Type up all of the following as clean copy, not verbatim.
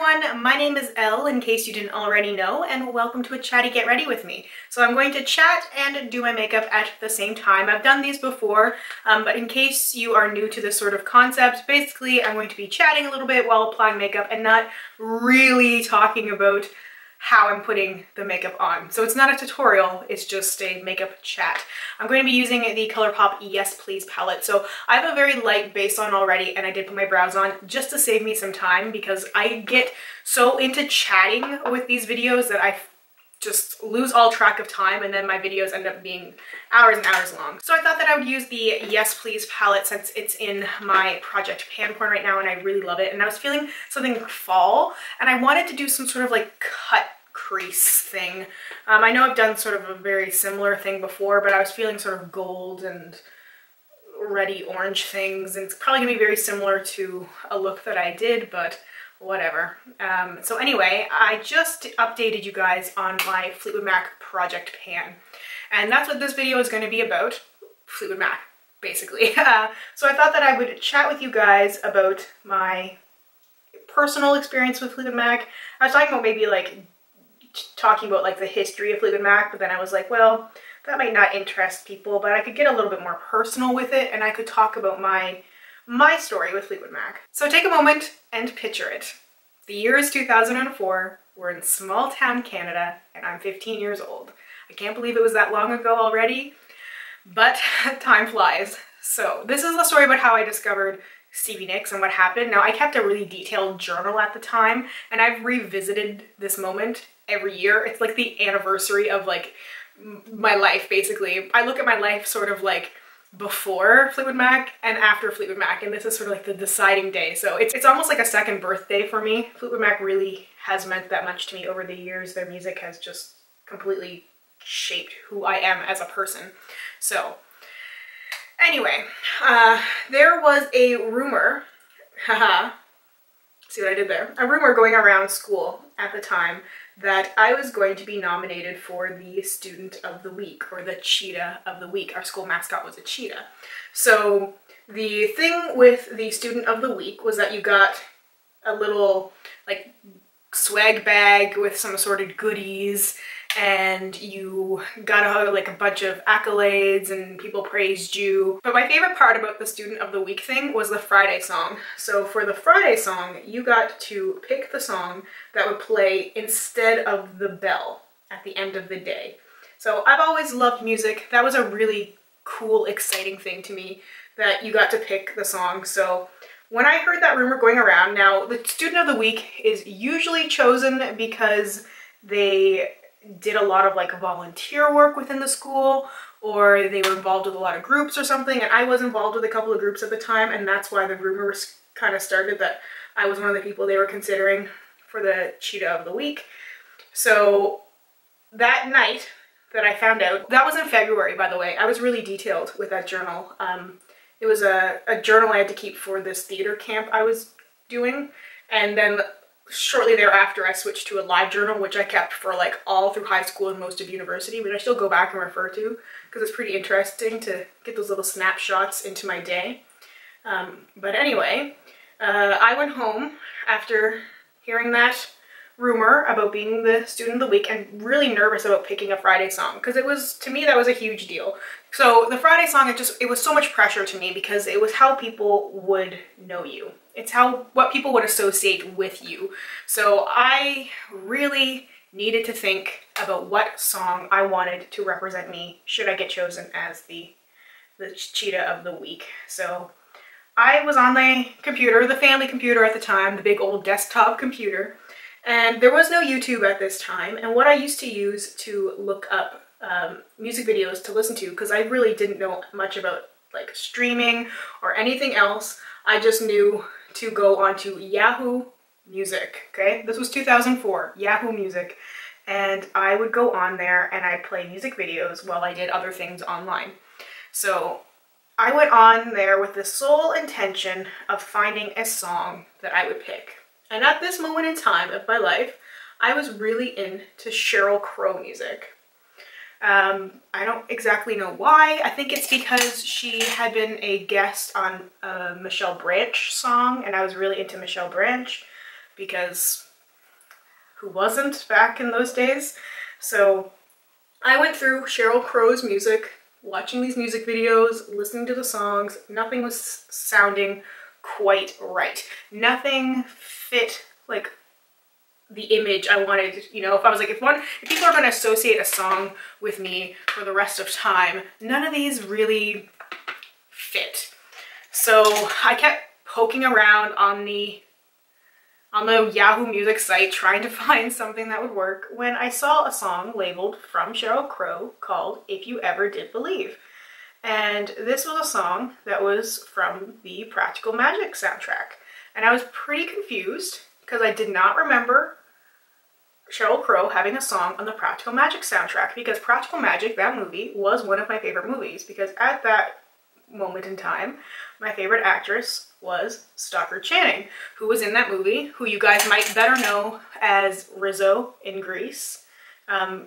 everyone, my name is Elle, in case you didn't already know, and welcome to a chatty get ready with me. So I'm going to chat and do my makeup at the same time. I've done these before, but in case you are new to this sort of concept, basically I'm going to be chatting a little bit while applying makeup and not really talking about how I'm putting the makeup on. So it's not a tutorial, it's just a makeup chat. I'm going to be using the ColourPop Yes Please palette. So I have a very light base on already, and I did put my brows on just to save me some time because I get so into chatting with these videos that I just lose all track of time, and then my videos end up being hours and hours long. So I thought that I would use the Yes Please palette since it's in my Project Pan porn right now and I really love it. And I was feeling something fall, and I wanted to do some sort of like cut crease thing. I know I've done sort of a very similar thing before, but I was feeling sort of gold and reddy orange things, and it's probably gonna be very similar to a look that I did, but whatever. So anyway, I just updated you guys on my Fleetwood Mac Project Pan, and that's what this video is going to be about. Fleetwood Mac, basically. So I thought that I would chat with you guys about my personal experience with Fleetwood Mac. I was talking about maybe like talking about like the history of Fleetwood Mac, but then I was like, well, that might not interest people, but I could get a little bit more personal with it, and I could talk about my story with Fleetwood Mac. So take a moment and picture it. The year is 2004, we're in small town Canada, and I'm 15 years old. I can't believe it was that long ago already, but time flies. So this is the story about how I discovered Stevie Nicks and what happened. Now, I kept a really detailed journal at the time, and I've revisited this moment every year. It's like the anniversary of like my life, basically. I look at my life sort of like before Fleetwood Mac and after Fleetwood Mac, and this is sort of like the deciding day. So it's almost like a second birthday for me. Fleetwood Mac really has meant that much to me over the years. Their music has just completely shaped who I am as a person. So anyway, there was a rumor, haha, see what I did there? A rumor going around school at the time that I was going to be nominated for the Student of the Week, or the Cheetah of the Week. Our school mascot was a cheetah. So the thing with the Student of the Week was that you got a little like swag bag with some assorted goodies, and you got a bunch of accolades and people praised you. But my favorite part about the Student of the Week thing was the Friday song. So for the Friday song, you got to pick the song that would play instead of the bell at the end of the day. So I've always loved music. That was a really cool, exciting thing to me, that you got to pick the song. So when I heard that rumor going around, now the Student of the Week is usually chosen because they did a lot of like volunteer work within the school, or they were involved with a lot of groups or something, and I was involved with a couple of groups at the time, and that's why the rumors kind of started that I was one of the people they were considering for the Cheetah of the Week. So that night that I found out, that was in February, by the way. I was really detailed with that journal. It was a journal I had to keep for this theater camp I was doing, and then shortly thereafter I switched to a live journal, which I kept for like all through high school and most of university, which I still go back and refer to because it's pretty interesting to get those little snapshots into my day. But anyway, I went home after hearing that rumor about being the Student of the Week and really nervous about picking a Friday song, because it was, to me, that was a huge deal. So the Friday song, it was so much pressure to me because it was how people would know you. It's what people would associate with you. So I really needed to think about what song I wanted to represent me should I get chosen as the Cheetah of the Week. So I was on the computer, the family computer at the time, the big old desktop computer, and there was no YouTube at this time. And what I used to use to look up music videos to listen to, because I really didn't know much about like streaming or anything else, I just knew to go onto Yahoo Music, okay? This was 2004, Yahoo Music. And I would go on there and I'd play music videos while I did other things online. So I went on there with the sole intention of finding a song that I would pick. And at this moment in time of my life, I was really into Sheryl Crow music. I don't exactly know why. I think it's because she had been a guest on a Michelle Branch song, and I was really into Michelle Branch because who wasn't back in those days. So I went through Sheryl Crow's music, watching these music videos, listening to the songs. Nothing was sounding quite right. Nothing fit like the image I wanted. You know, if I was like, if people are going to associate a song with me for the rest of time, none of these really fit. So I kept poking around on the Yahoo Music site trying to find something that would work when I saw a song labeled from Sheryl Crow called If You Ever Did Believe. And this was a song that was from the Practical Magic soundtrack. And I was pretty confused because I did not remember Sheryl Crow having a song on the Practical Magic soundtrack, because Practical Magic, that movie, was one of my favorite movies, because at that moment in time, my favorite actress was Stockard Channing, who was in that movie, who you guys might better know as Rizzo in Grease.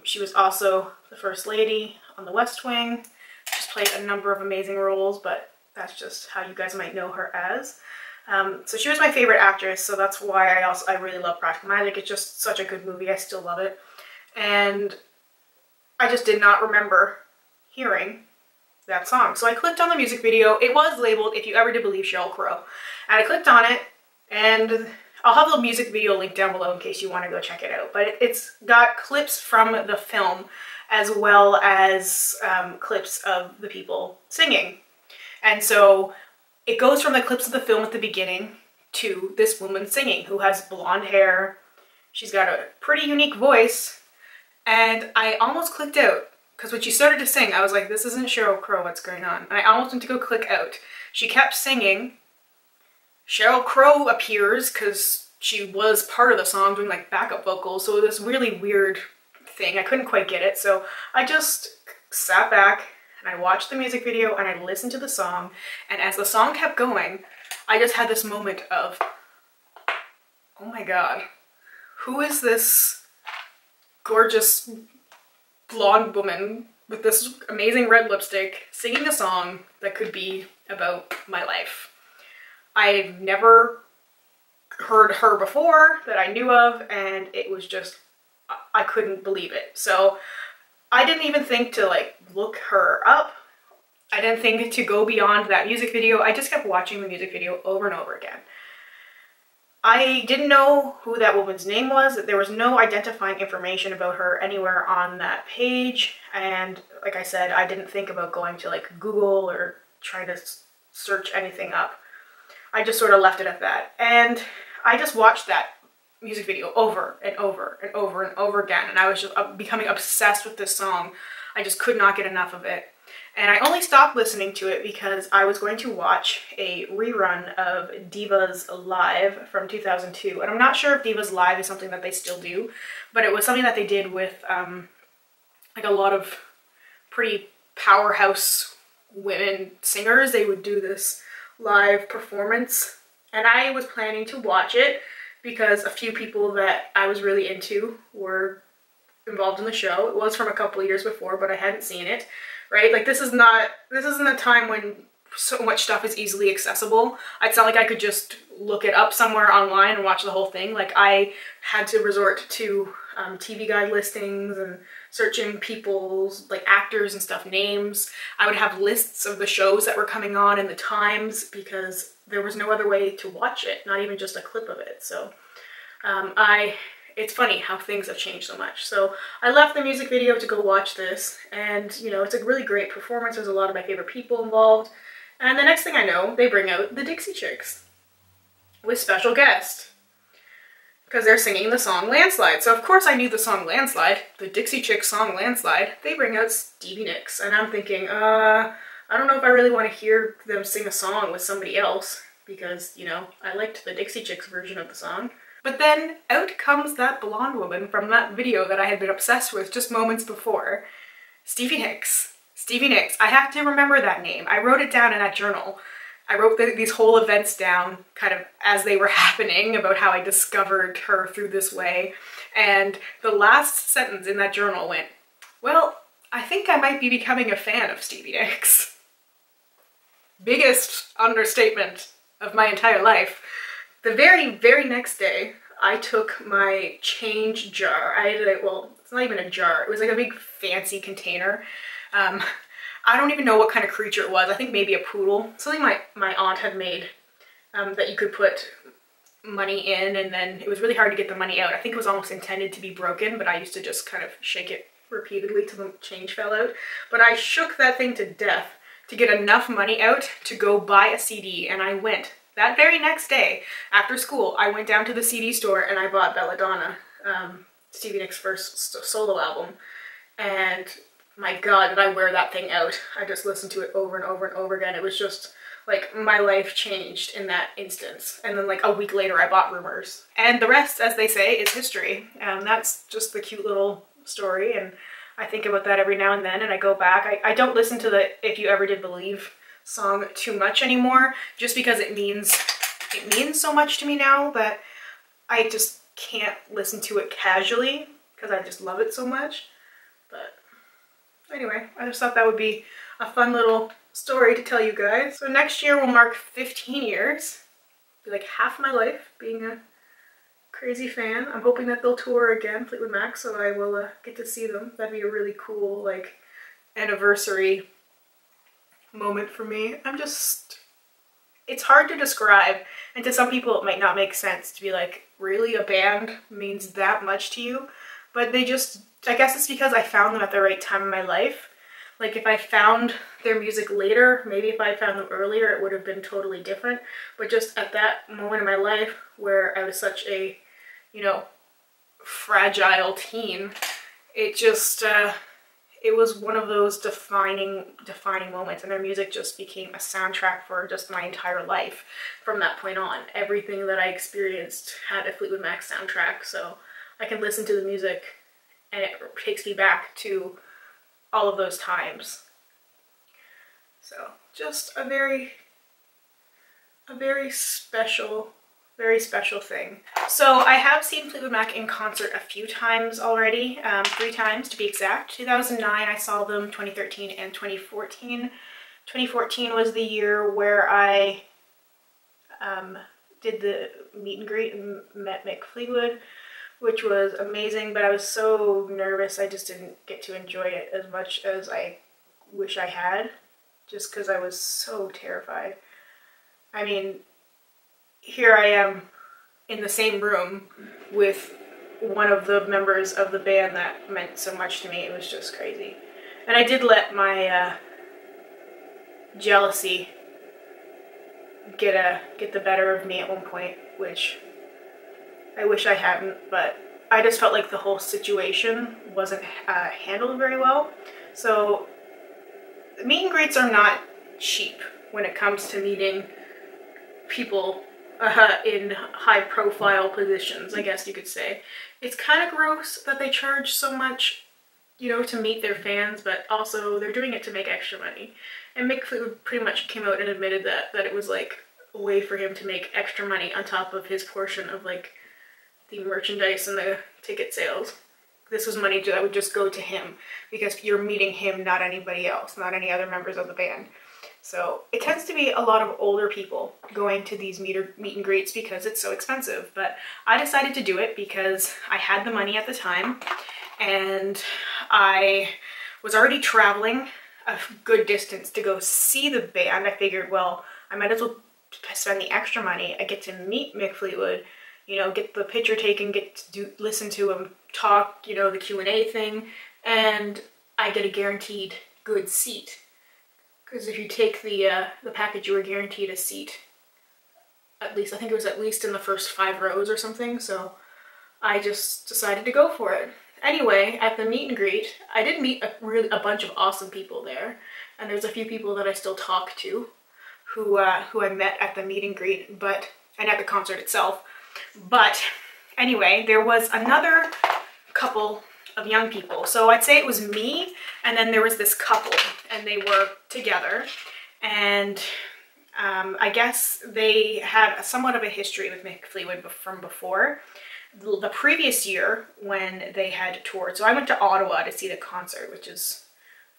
She was also the First Lady on The West Wing. She's played a number of amazing roles, but that's just how you guys might know her as. So she was my favorite actress, so that's why I really love Practical Magic. It's just such a good movie. I still love it. And I just did not remember hearing that song. So I clicked on the music video. It was labeled If You Ever Did Believe, Sheryl Crow. And I clicked on it, and I'll have the music video link down below in case you want to go check it out. But it's got clips from the film as well as clips of the people singing. And so it goes from the clips of the film at the beginning to this woman singing who has blonde hair. She's got a pretty unique voice. And I almost clicked out because when she started to sing, I was like, this isn't Sheryl Crow, what's going on? And I almost went to go click out. She kept singing. Sheryl Crow appears because she was part of the song doing like backup vocals. So this really weird thing. I couldn't quite get it. So I just sat back and I watched the music video and I listened to the song, and as the song kept going, I just had this moment of, oh my god, who is this gorgeous blonde woman with this amazing red lipstick singing a song that could be about my life? I've never heard her before that I knew of, and it was just, I couldn't believe it. So I didn't even think to like look her up. I didn't think to go beyond that music video. I just kept watching the music video over and over again. I didn't know who that woman's name was. There was no identifying information about her anywhere on that page. And like I said, I didn't think about going to like Google or try to search anything up. I just sort of left it at that. And I just watched that music video over and over and over and over again, and I was just becoming obsessed with this song. I just could not get enough of it. And I only stopped listening to it because I was going to watch a rerun of Divas Live from 2002. And I'm not sure if Divas Live is something that they still do, but it was something that they did with like a lot of pretty powerhouse women singers. They would do this live performance, and I was planning to watch it because a few people that I was really into were involved in the show. It was from a couple of years before, but I hadn't seen it, right? Like this isn't a time when so much stuff is easily accessible. It's not like I could just look it up somewhere online and watch the whole thing. Like I had to resort to TV Guide listings and searching people's like actors and stuff names. I would have lists of the shows that were coming on in the times because there was no other way to watch it, not even just a clip of it. So it's funny how things have changed so much. So I left the music video to go watch this, and you know, it's a really great performance. There's a lot of my favorite people involved. And the next thing I know, they bring out the Dixie Chicks with special guest because they're singing the song Landslide. So of course I knew the song Landslide, the Dixie Chicks song Landslide. They bring out Stevie Nicks, and I'm thinking, I don't know if I really want to hear them sing a song with somebody else because, you know, I liked the Dixie Chicks version of the song. But then out comes that blonde woman from that video that I had been obsessed with just moments before. Stevie Nicks. Stevie Nicks. I have to remember that name. I wrote it down in that journal. I wrote these whole events down kind of as they were happening about how I discovered her through this way. And the last sentence in that journal went, well, I think I might be becoming a fan of Stevie Nicks. Biggest understatement of my entire life. The very, very next day, I took my change jar. I had like, well, it's not even a jar. It was like a big fancy container. I don't even know what kind of creature it was. I think maybe a poodle. Something my aunt had made that you could put money in, and then it was really hard to get the money out. I think it was almost intended to be broken, but I used to just kind of shake it repeatedly till the change fell out. But I shook that thing to death to get enough money out to go buy a CD, and I went. That very next day, after school, I went down to the CD store and I bought Belladonna, Stevie Nicks' first solo album. And my God, did I wear that thing out. I just listened to it over and over and over again. It was just like my life changed in that instance. And then like a week later, I bought Rumors. And the rest, as they say, is history. And that's just the cute little story. And I think about that every now and then, and I go back. I don't listen to the If You Ever Did Believe song too much anymore, just because it means so much to me now that I just can't listen to it casually because I just love it so much. But anyway, I just thought that would be a fun little story to tell you guys. So next year will mark 15 years, be like half my life being a crazy fan. I'm hoping that they'll tour again, Fleetwood Mac, so I will get to see them. That'd be a really cool like anniversary moment for me. It's hard to describe, and to some people it might not make sense to be like, really, a band means that much to you? But they just, I guess it's because I found them at the right time in my life. Like if I found their music later, maybe if I found them earlier, it would have been totally different. But just at that moment in my life where I was such a, you know, fragile teen, it just, it was one of those defining moments, and their music just became a soundtrack for just my entire life from that point on. Everything that I experienced had a Fleetwood Mac soundtrack, so I can listen to the music and it takes me back to all of those times. So just a very special thing. So I have seen Fleetwood Mac in concert a few times already, 3 times to be exact. 2009 I saw them, 2013 and 2014. 2014 was the year where I did the meet and greet and met Mick Fleetwood, which was amazing, but I was so nervous I just didn't get to enjoy it as much as I wish I had, just because I was so terrified. I mean, here I am in the same room with one of the members of the band that meant so much to me. It was just crazy. And I did let my jealousy get the better of me at one point, which I wish I hadn't, but I just felt like the whole situation wasn't handled very well. So meet and greets are not cheap when it comes to meeting people in high profile positions, I guess you could say. It's kind of gross that they charge so much, you know, to meet their fans, but also they're doing it to make extra money. And Mick Fleetwood pretty much came out and admitted that it was like a way for him to make extra money on top of his portion of like the merchandise and the ticket sales. This was money that would just go to him because you're meeting him, not anybody else, not any other members of the band. So it tends to be a lot of older people going to these meet and greets because it's so expensive. But I decided to do it because I had the money at the time and I was already traveling a good distance to go see the band. I figured, well, I might as well spend the extra money. I get to meet Mick Fleetwood, you know, get the picture taken, get to listen to him talk, you know, the Q&A thing, and I get a guaranteed good seat. Because if you take the package, you were guaranteed a seat. At least, I think it was at least in the first 5 rows or something, so I just decided to go for it. Anyway, at the meet and greet, I did meet a bunch of awesome people there, and there's a few people that I still talk to who I met at the meet and greet, and at the concert itself. But anyway, there was another couple of young people. So I'd say it was me, and then there was this couple, and they were together, and I guess they had somewhat of a history with Mick Fleetwood from before. The previous year when they had toured. So I went to Ottawa to see the concert, which is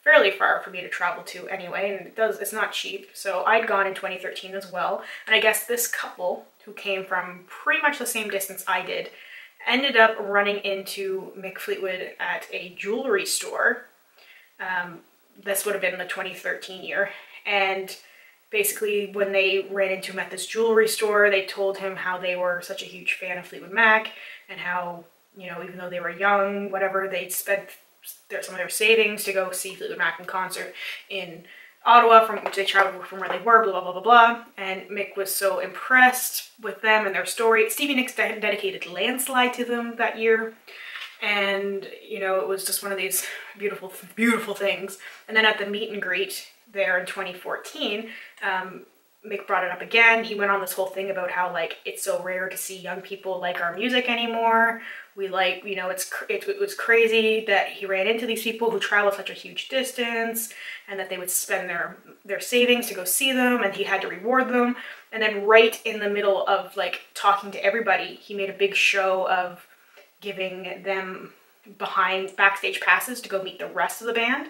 fairly far for me to travel to anyway, and it's not cheap. So I'd gone in 2013 as well, and I guess this couple who came from pretty much the same distance I did, ended up running into Mick Fleetwood at a jewelry store. This would have been the 2013 year. And basically when they ran into him at this jewelry store, they told him how they were such a huge fan of Fleetwood Mac and how, you know, even though they were young, whatever, they'd spent some of their savings to go see Fleetwood Mac in concert in Ottawa, from which they traveled from where they were, blah, blah, blah, blah, blah. And Mick was so impressed with them and their story. Stevie Nicks dedicated Landslide to them that year. And, you know, it was just one of these beautiful, beautiful things. And then at the meet and greet there in 2014, Mick brought it up again. He went on this whole thing about how, like, it's so rare to see young people like our music anymore. We like, you know, it was crazy that he ran into these people who travel such a huge distance and that they would spend their savings to go see them and he had to reward them. And then right in the middle of, like, talking to everybody, he made a big show of giving them backstage passes to go meet the rest of the band.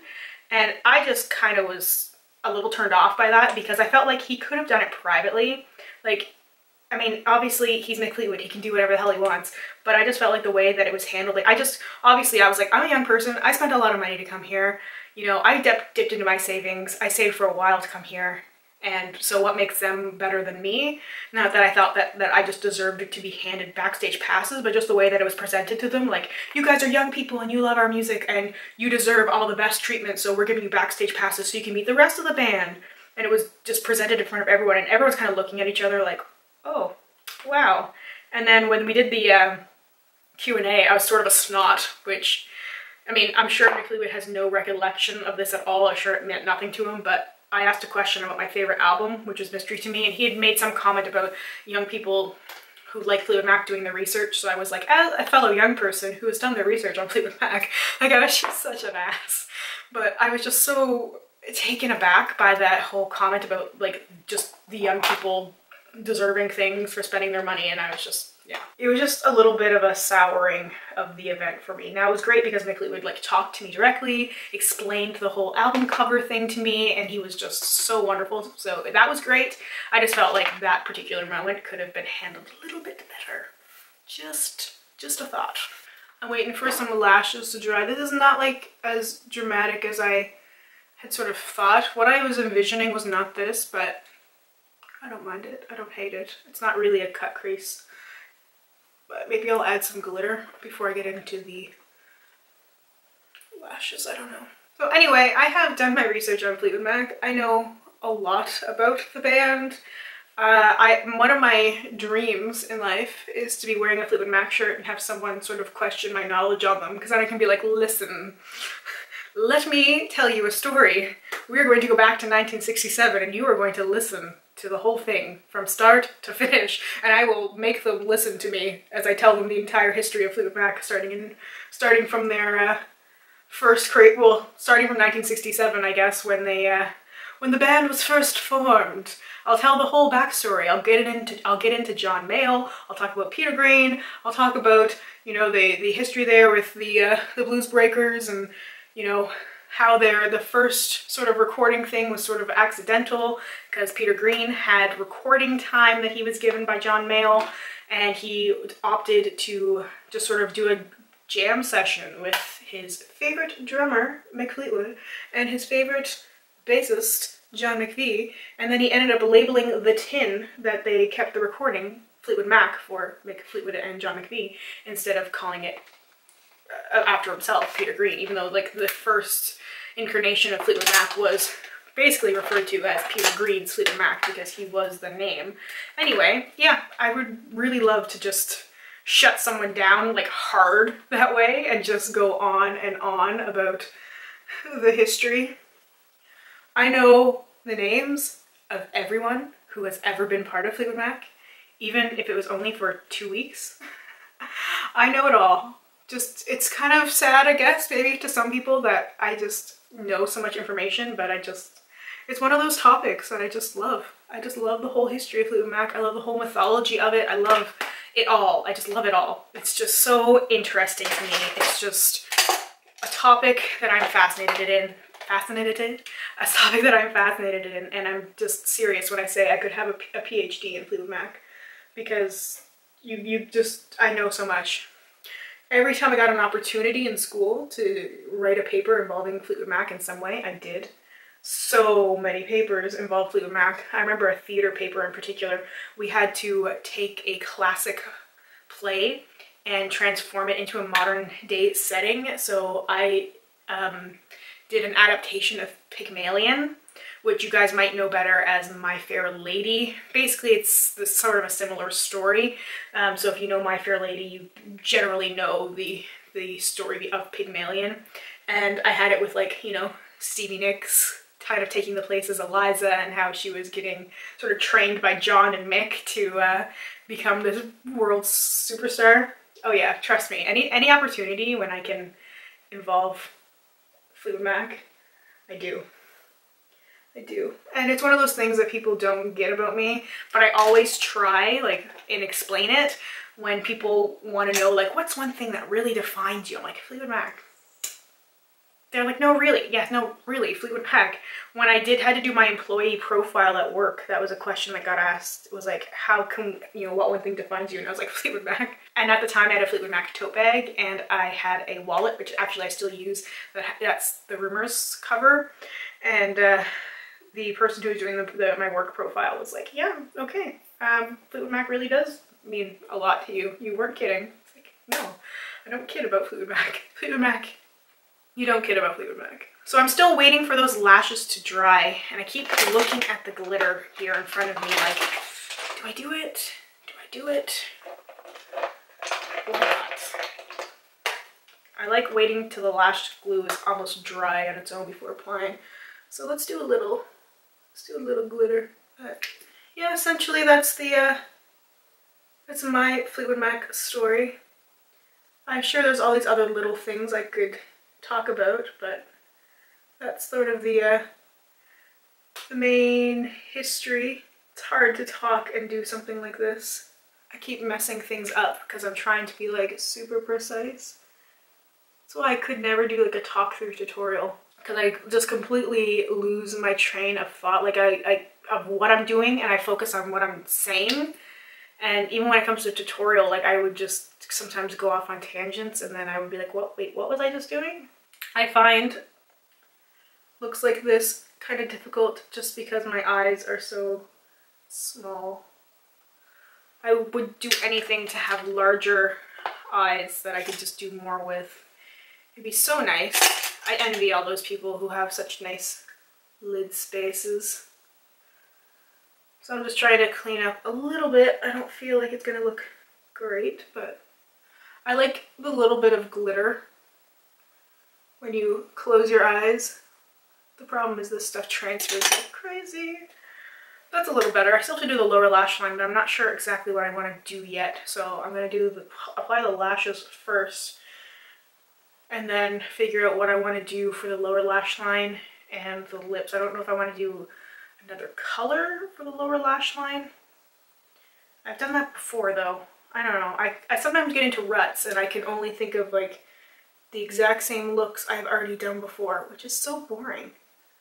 And I just kind of was a little turned off by that because I felt like he could have done it privately. Like, I mean, obviously he's Mick Fleetwood, he can do whatever the hell he wants, but I just felt like the way that it was handled, like, obviously I was like, I'm a young person, I spent a lot of money to come here, you know, I dipped into my savings, I saved for a while to come here, and so what makes them better than me? Not that I thought that I just deserved it to be handed backstage passes, but just the way that it was presented to them, like, you guys are young people and you love our music and you deserve all the best treatment, so we're giving you backstage passes so you can meet the rest of the band. And it was just presented in front of everyone and everyone's kind of looking at each other like, oh, wow. And then when we did the Q&A, I was sort of a snot, which, I mean, I'm sure Mick Fleetwood has no recollection of this at all. I'm sure it meant nothing to him, but I asked a question about my favorite album, which was Mystery to Me, and he had made some comment about young people who like Fleetwood Mac doing their research. So I was like, as a fellow young person who has done their research on Fleetwood Mac, like, I was just such an ass. But I was just so taken aback by that whole comment about, like, just the young people deserving things for spending their money, and I was just, yeah. It was just a little bit of a souring of the event for me. Now, it was great because Mick Fleetwood, like, talked to me directly, explained the whole album cover thing to me, and he was just so wonderful, so that was great. I just felt like that particular moment could have been handled a little bit better. Just a thought. I'm waiting for some lashes to dry. This is not, like, as dramatic as I had sort of thought. What I was envisioning was not this, but I don't mind it. I don't hate it. It's not really a cut crease. But maybe I'll add some glitter before I get into the lashes. I don't know. So anyway, I have done my research on Fleetwood Mac. I know a lot about the band. One of my dreams in life is to be wearing a Fleetwood Mac shirt and have someone sort of question my knowledge on them, because then I can be like, listen, let me tell you a story. We're going to go back to 1967 and you are going to listen to the whole thing from start to finish, and I will make them listen to me as I tell them the entire history of Fleetwood Mac, starting from their starting from 1967, I guess, when the band was first formed. I'll tell the whole backstory. I'll get into John Mayall. I'll talk about Peter Green. I'll talk about, you know, the history there with the Blues Breakers, and, you know, how the first sort of recording thing was sort of accidental because Peter Green had recording time that he was given by John Mayall, and he opted to just sort of do a jam session with his favorite drummer, Mick Fleetwood, and his favorite bassist, John McVie, and then he ended up labeling the tin that they kept the recording Fleetwood Mac for Mick Fleetwood and John McVie, instead of calling it after himself, Peter Green, even though, like, the first incarnation of Fleetwood Mac was basically referred to as Peter Green's Fleetwood Mac because he was the name. Anyway, yeah, I would really love to just shut someone down, like, hard that way and just go on and on about the history. I know the names of everyone who has ever been part of Fleetwood Mac, even if it was only for 2 weeks. I know it all. Just, it's kind of sad, I guess, maybe to some people that I just know so much information, but it's one of those topics that I just love. I just love the whole history of Fleetwood Mac. I love the whole mythology of it. I love it all. I just love it all. It's just so interesting to me. It's just a topic that I'm fascinated in. A topic that I'm fascinated in, and I'm just serious when I say I could have a PhD in Fleetwood Mac. because I know so much. Every time I got an opportunity in school to write a paper involving Fleetwood Mac in some way, I did. So many papers involved Fleetwood Mac. I remember a theater paper in particular. We had to take a classic play and transform it into a modern day setting. So I did an adaptation of Pygmalion, which you guys might know better as My Fair Lady. Basically, it's sort of a similar story. So if you know My Fair Lady, you generally know the story of Pygmalion. And I had it with, like, you know, Stevie Nicks kind of taking the place as Eliza, and how she was getting sort of trained by John and Mick to become this world superstar. Oh yeah, trust me, any opportunity when I can involve Fleetwood Mac, I do. And it's one of those things that people don't get about me, but I always try, like, and explain it when people want to know, like, what's one thing that really defines you? I'm like, Fleetwood Mac. They're like, no, really? Yeah, no, really, Fleetwood Mac. When I had to do my employee profile at work, that was a question that got asked. It was like, how come, you know, what one thing defines you? And I was like, Fleetwood Mac. And at the time I had a Fleetwood Mac tote bag, and I had a wallet, which actually I still use. That's the Rumors cover. And the person who was doing my work profile was like, yeah, okay. Fleetwood Mac really does mean a lot to you. You weren't kidding. It's like, no, I don't kid about Fleetwood Mac. Fleetwood Mac. You don't kid about Fleetwood Mac. So I'm still waiting for those lashes to dry, and I keep looking at the glitter here in front of me like, do I do it? Do I do it? Or not? I like waiting till the lash glue is almost dry on its own before applying. So let's do a little glitter. But yeah, essentially that's my Fleetwood Mac story. I'm sure there's all these other little things I could talk about, but that's sort of the main history. It's hard to talk and do something like this. I keep messing things up because I'm trying to be like super precise. That's why I could never do like a talk through tutorial, because I just completely lose my train of thought, like of what I'm doing, and I focus on what I'm saying. And even when it comes to tutorial, like I would just sometimes go off on tangents, and then I would be like, what, wait, what was I just doing? I find looks like this kind of difficult just because my eyes are so small. I would do anything to have larger eyes that I could just do more with. It'd be so nice. I envy all those people who have such nice lid spaces. So I'm just trying to clean up a little bit. I don't feel like it's gonna look great, but I like the little bit of glitter when you close your eyes. The problem is this stuff transfers like crazy. That's a little better. I still have to do the lower lash line, but I'm not sure exactly what I want to do yet. So I'm going to apply the lashes first, and then figure out what I want to do for the lower lash line and the lips. I don't know if I want to do another color for the lower lash line. I've done that before though. I don't know. I sometimes get into ruts and I can only think of like the exact same looks I've already done before, which is so boring.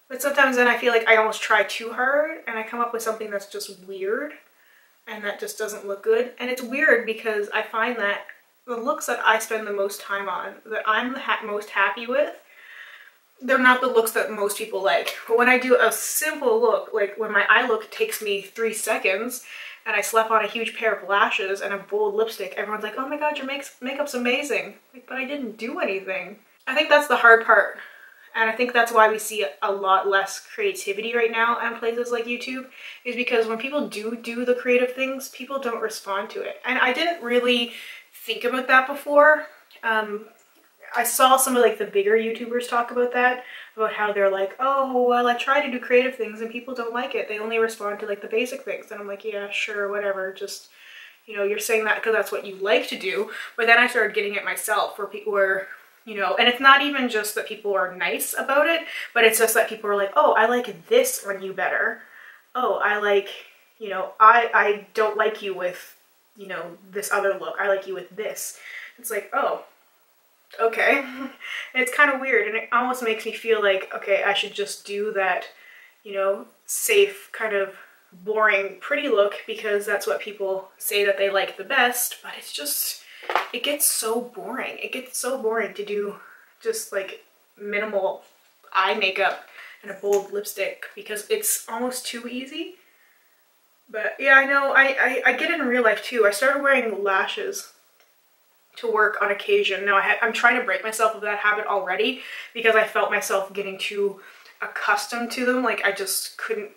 But sometimes then I feel like I almost try too hard and I come up with something that's just weird and that just doesn't look good. And it's weird because I find that the looks that I spend the most time on, that I'm the most happy with, they're not the looks that most people like. But when I do a simple look, like when my eye look takes me 3 seconds and I slap on a huge pair of lashes and a bold lipstick, everyone's like, oh my god, your makeup's amazing. Like, but I didn't do anything. I think that's the hard part. And I think that's why we see a lot less creativity right now on places like YouTube, is because when people do the creative things, people don't respond to it. And I didn't really think about that before. I saw some of like the bigger YouTubers talk about that, about how they're like, oh, well, I try to do creative things and people don't like it. They only respond to like the basic things. And I'm like, yeah, sure, whatever. Just, you know, you're saying that because that's what you like to do. But then I started getting it myself, where people were, you know, and it's not even just that people are nice about it, but it's just that people are like, oh, I like this on you better. Oh, I like, you know, I don't like you with, you know, this other look. I like you with this. It's like, oh, okay. And it's kind of weird, and it almost makes me feel like, okay, I should just do that, you know, safe kind of boring, pretty look because that's what people say that they like the best, but it's just, it gets so boring. It gets so boring to do just like minimal eye makeup and a bold lipstick because it's almost too easy. But yeah, I know, I get it in real life too. I started wearing lashes to work on occasion. Now I'm trying to break myself of that habit already because I felt myself getting too accustomed to them. Like I just couldn't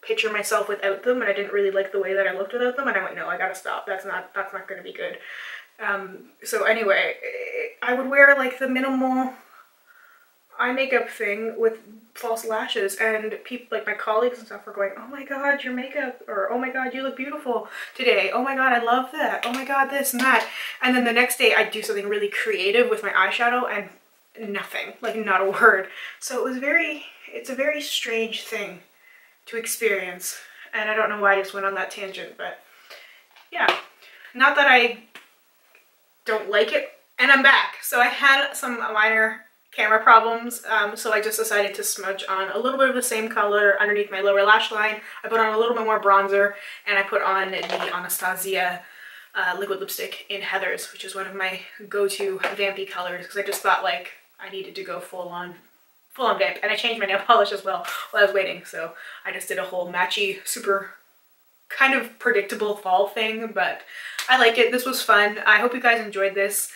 picture myself without them, and I didn't really like the way that I looked without them, and I went, no, I gotta stop. That's not gonna be good. So anyway, I would wear like the minimal eye makeup thing with false lashes, and people like my colleagues and stuff were going, oh my god, your makeup, or oh my god, you look beautiful today, oh my god, I love that, oh my god, this and that. And then the next day I'd do something really creative with my eyeshadow and nothing, like not a word. So it's a very strange thing to experience, and I don't know why I just went on that tangent, but yeah, not that I don't like it. And I'm back. So I had some minor camera problems, so I just decided to smudge on a little bit of the same color underneath my lower lash line. I put on a little bit more bronzer, and I put on the Anastasia liquid lipstick in Heather's, which is one of my go-to vampy colors, because I just thought like I needed to go full on vamp. And I changed my nail polish as well while I was waiting, so I just did a whole matchy, super kind of predictable fall thing, but I like it. This was fun. I hope you guys enjoyed this.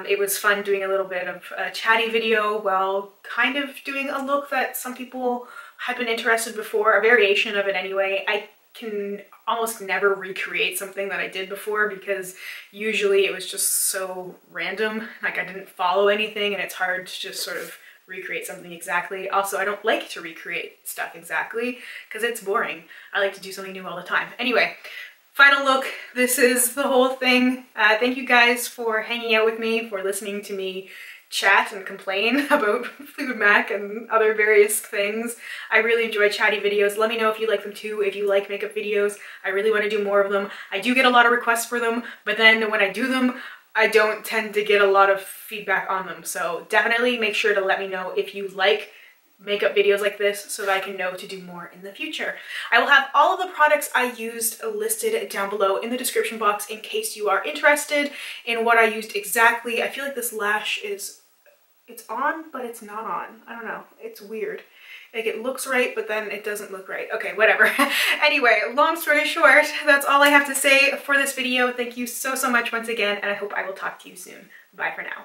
It was fun doing a little bit of a chatty video while kind of doing a look that some people had been interested before, a variation of it anyway. I can almost never recreate something that I did before because usually it was just so random, like I didn't follow anything, and it's hard to just sort of recreate something exactly. Also, I don't like to recreate stuff exactly because it's boring. I like to do something new all the time. Anyway, final look. This is the whole thing. Thank you guys for hanging out with me, for listening to me chat and complain about Fleetwood Mac and other various things. I really enjoy chatty videos. Let me know if you like them too, if you like makeup videos. I really want to do more of them. I do get a lot of requests for them, but then when I do them, I don't tend to get a lot of feedback on them. So definitely make sure to let me know if you like makeup videos like this so that I can know to do more in the future. I will have all of the products I used listed down below in the description box in case you are interested in what I used exactly. I feel like this lash it's on, but it's not on. I don't know. It's weird. Like it looks right, but then it doesn't look right. Okay, whatever. Anyway, long story short, that's all I have to say for this video. Thank you so much once again, and I hope I will talk to you soon. Bye for now.